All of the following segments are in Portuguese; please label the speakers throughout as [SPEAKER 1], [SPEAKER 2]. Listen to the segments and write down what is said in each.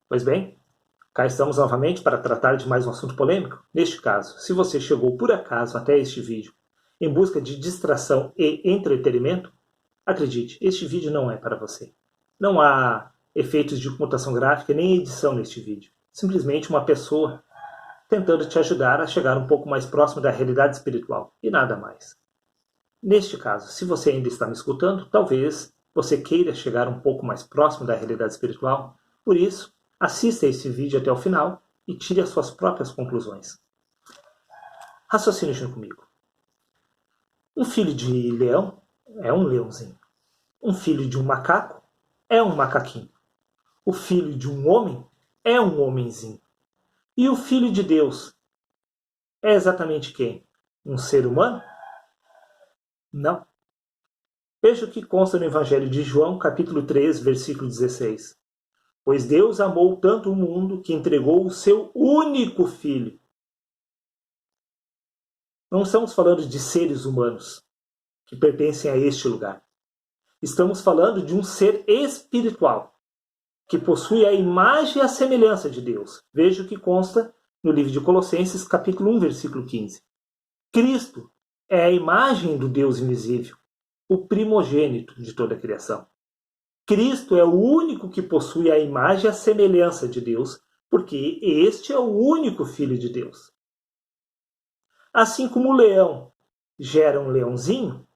[SPEAKER 1] Pois bem, cá estamos novamente para tratar de mais um assunto polêmico. Neste caso, se você chegou por acaso até este vídeo em busca de distração e entretenimento, acredite, este vídeo não é para você. Não há efeitos de computação gráfica nem edição neste vídeo. Simplesmente uma pessoa tentando te ajudar a chegar um pouco mais próximo da realidade espiritual, e nada mais. Neste caso, se você ainda está me escutando, talvez você queira chegar um pouco mais próximo da realidade espiritual. Por isso, assista esse vídeo até o final e tire as suas próprias conclusões. Raciocine junto comigo. Um filho de leão é um leãozinho. Um filho de um macaco é um macaquinho. O filho de um homem é um homenzinho. E o filho de Deus é exatamente quem? Um ser humano? Não. Veja o que consta no Evangelho de João, capítulo 3, versículo 16. Pois Deus amou tanto o mundo que entregou o seu único filho. Não estamos falando de seres humanos que pertencem a este lugar. Estamos falando de um ser espiritual que possui a imagem e a semelhança de Deus. Veja o que consta no livro de Colossenses, capítulo 1, versículo 15. Cristo é a imagem do Deus invisível, o primogênito de toda a criação. Cristo é o único que possui a imagem e a semelhança de Deus, porque este é o único Filho de Deus. Assim como o leão gera um leãozinho,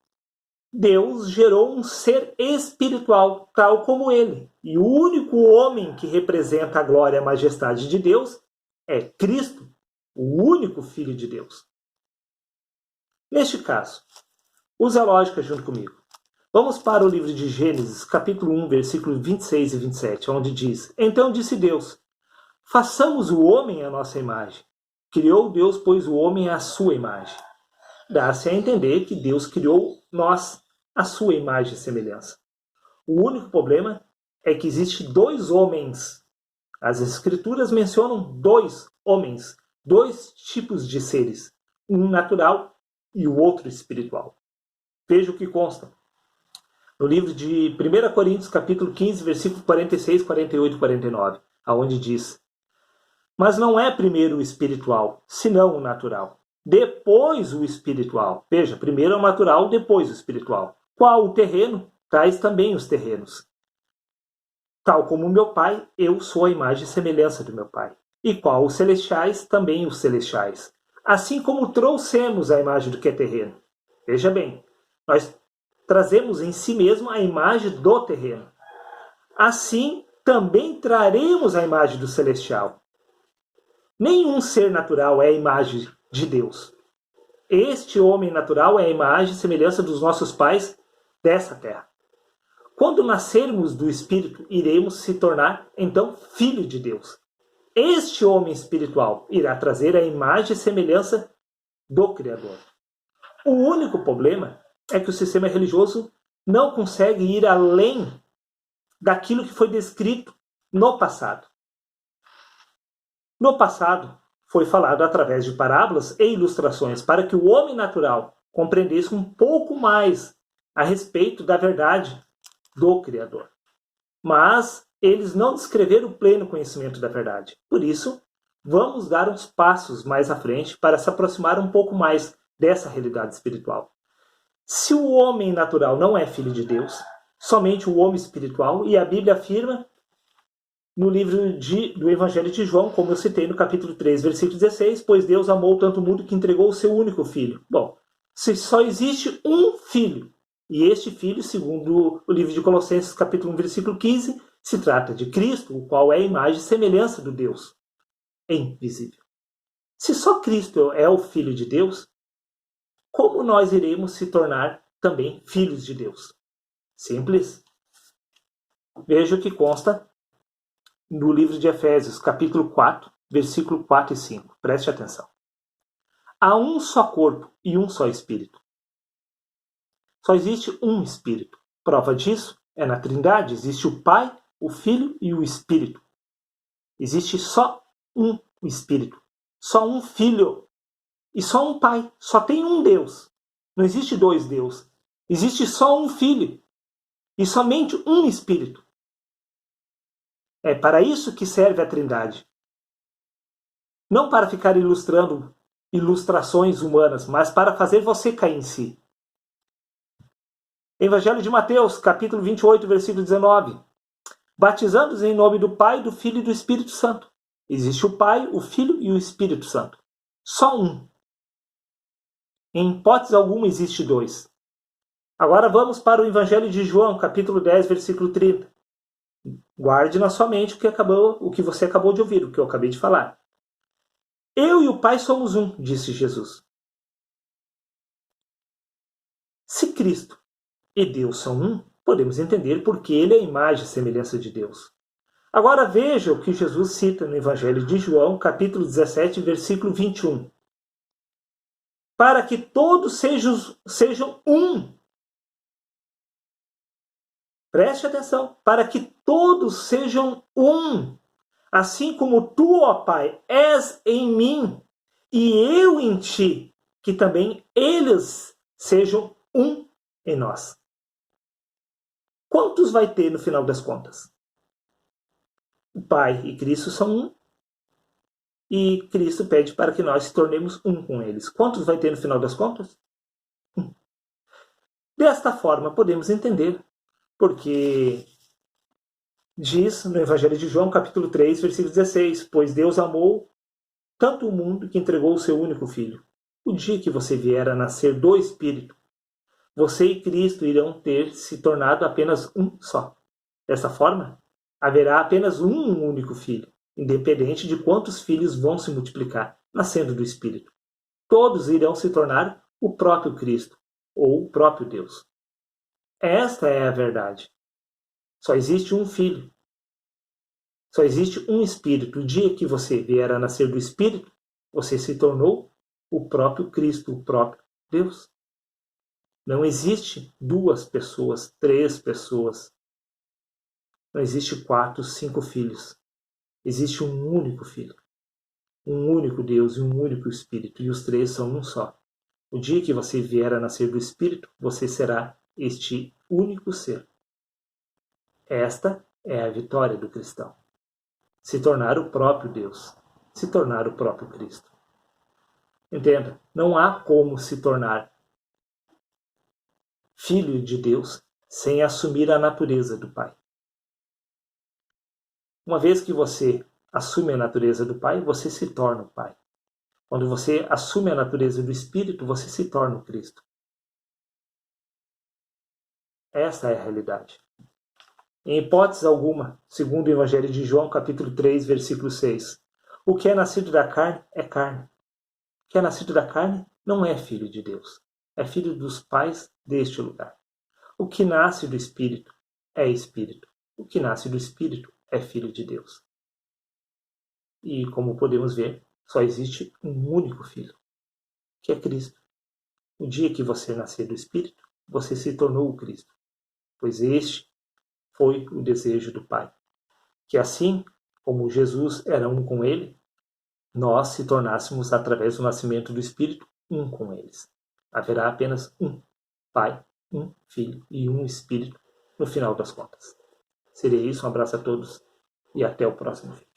[SPEAKER 1] Deus gerou um ser espiritual, tal como ele. E o único homem que representa a glória e a majestade de Deus é Cristo, o único Filho de Deus. Neste caso, use a lógica junto comigo. Vamos para o livro de Gênesis, capítulo 1, versículos 26 e 27, onde diz: Então disse Deus, façamos o homem à nossa imagem. Criou Deus, pois, o homem à sua imagem. Dá-se a entender que Deus criou nós à sua imagem e semelhança. O único problema é que existem dois homens. As Escrituras mencionam dois homens, dois tipos de seres, um natural e o outro espiritual. Veja o que consta no livro de 1 Coríntios, capítulo 15, versículo 46, 48 e 49, aonde diz: Mas não é primeiro o espiritual, senão o natural. Depois o espiritual. Veja, primeiro é o natural, depois o espiritual. Qual o terreno, tais também os terrenos. Tal como o meu Pai, eu sou a imagem e semelhança do meu Pai. E qual os celestiais, também os celestiais. Assim como trouxemos a imagem do que é terreno. Veja bem, nós trazemos em si mesmo a imagem do terreno. Assim, também traremos a imagem do celestial. Nenhum ser natural é a imagem de Deus. Este homem natural é a imagem e semelhança dos nossos pais dessa terra. Quando nascermos do Espírito, iremos se tornar, então, filho de Deus. Este homem espiritual irá trazer a imagem e semelhança do Criador. O único problema é que o sistema religioso não consegue ir além daquilo que foi descrito no passado. No passado, foi falado através de parábolas e ilustrações para que o homem natural compreendesse um pouco mais a respeito da verdade do Criador. Mas eles não descreveram o pleno conhecimento da verdade. Por isso, vamos dar uns passos mais à frente para se aproximar um pouco mais dessa realidade espiritual. Se o homem natural não é filho de Deus, somente o homem espiritual, e a Bíblia afirma no livro do Evangelho de João, como eu citei no capítulo 3, versículo 16, pois Deus amou tanto o mundo que entregou o seu único filho. Bom, se só existe um filho, e este filho, segundo o livro de Colossenses, capítulo 1, versículo 15, se trata de Cristo, o qual é a imagem e semelhança do Deus invisível. Se só Cristo é o Filho de Deus, como nós iremos se tornar também filhos de Deus? Simples. Veja o que consta no livro de Efésios, capítulo 4, versículo 4 e 5. Preste atenção. Há um só corpo e um só espírito. Só existe um espírito. Prova disso é na Trindade. Existe o Pai, o Filho e o Espírito. Existe só um espírito. Só um Filho. E só um Pai. Só tem um Deus. Não existe dois deuses. Existe só um Filho. E somente um Espírito. É para isso que serve a Trindade. Não para ficar ilustrando ilustrações humanas, mas para fazer você cair em si. Evangelho de Mateus, capítulo 28, versículo 19. Batizando-os em nome do Pai, do Filho e do Espírito Santo. Existe o Pai, o Filho e o Espírito Santo. Só um. Em hipótese alguma existe dois. Agora vamos para o Evangelho de João, capítulo 10, versículo 30. Guarde na sua mente o que você acabou de ouvir, o que eu acabei de falar. Eu e o Pai somos um, disse Jesus. Se Cristo e Deus são um, podemos entender porque ele é a imagem e semelhança de Deus. Agora veja o que Jesus cita no Evangelho de João, capítulo 17, versículo 21. Para que todos sejam um. Preste atenção. Para que todos sejam um. Assim como tu, ó Pai, és em mim e eu em ti, que também eles sejam um em nós. Quantos vai ter no final das contas? O Pai e Cristo são um. E Cristo pede para que nós se tornemos um com eles. Quantos vai ter no final das contas? Um. Desta forma, podemos entender porque diz no Evangelho de João, capítulo 3, versículo 16, pois Deus amou tanto o mundo que entregou o seu único Filho. O dia que você vier a nascer do Espírito, você e Cristo irão ter se tornado apenas um só. Dessa forma, haverá apenas um único Filho, independente de quantos filhos vão se multiplicar, nascendo do Espírito. Todos irão se tornar o próprio Cristo, ou o próprio Deus. Esta é a verdade. Só existe um Filho. Só existe um Espírito. O dia que você vier a nascer do Espírito, você se tornou o próprio Cristo, o próprio Deus. Não existe duas pessoas, três pessoas. Não existe 4, 5 filhos. Existe um único Filho. Um único Deus e um único Espírito. E os três são um só. O dia que você vier a nascer do Espírito, você será este único ser. Esta é a vitória do cristão. Se tornar o próprio Deus. Se tornar o próprio Cristo. Entenda, não há como se tornar filho de Deus sem assumir a natureza do Pai. Uma vez que você assume a natureza do Pai, você se torna o Pai. Quando você assume a natureza do Espírito, você se torna o Cristo. Essa é a realidade. Em hipótese alguma, segundo o Evangelho de João, capítulo 3, versículo 6, o que é nascido da carne é carne. O que é nascido da carne não é filho de Deus. É filho dos pais deste lugar. O que nasce do Espírito é Espírito. O que nasce do Espírito é filho de Deus. E como podemos ver, só existe um único Filho, que é Cristo. O dia que você nascer do Espírito, você se tornou o Cristo, pois este foi o desejo do Pai. Que assim como Jesus era um com ele, nós se tornássemos, através do nascimento do Espírito, um com eles. Haverá apenas um Pai, um Filho e um Espírito no final das contas. Seria isso, um abraço a todos e até o próximo vídeo.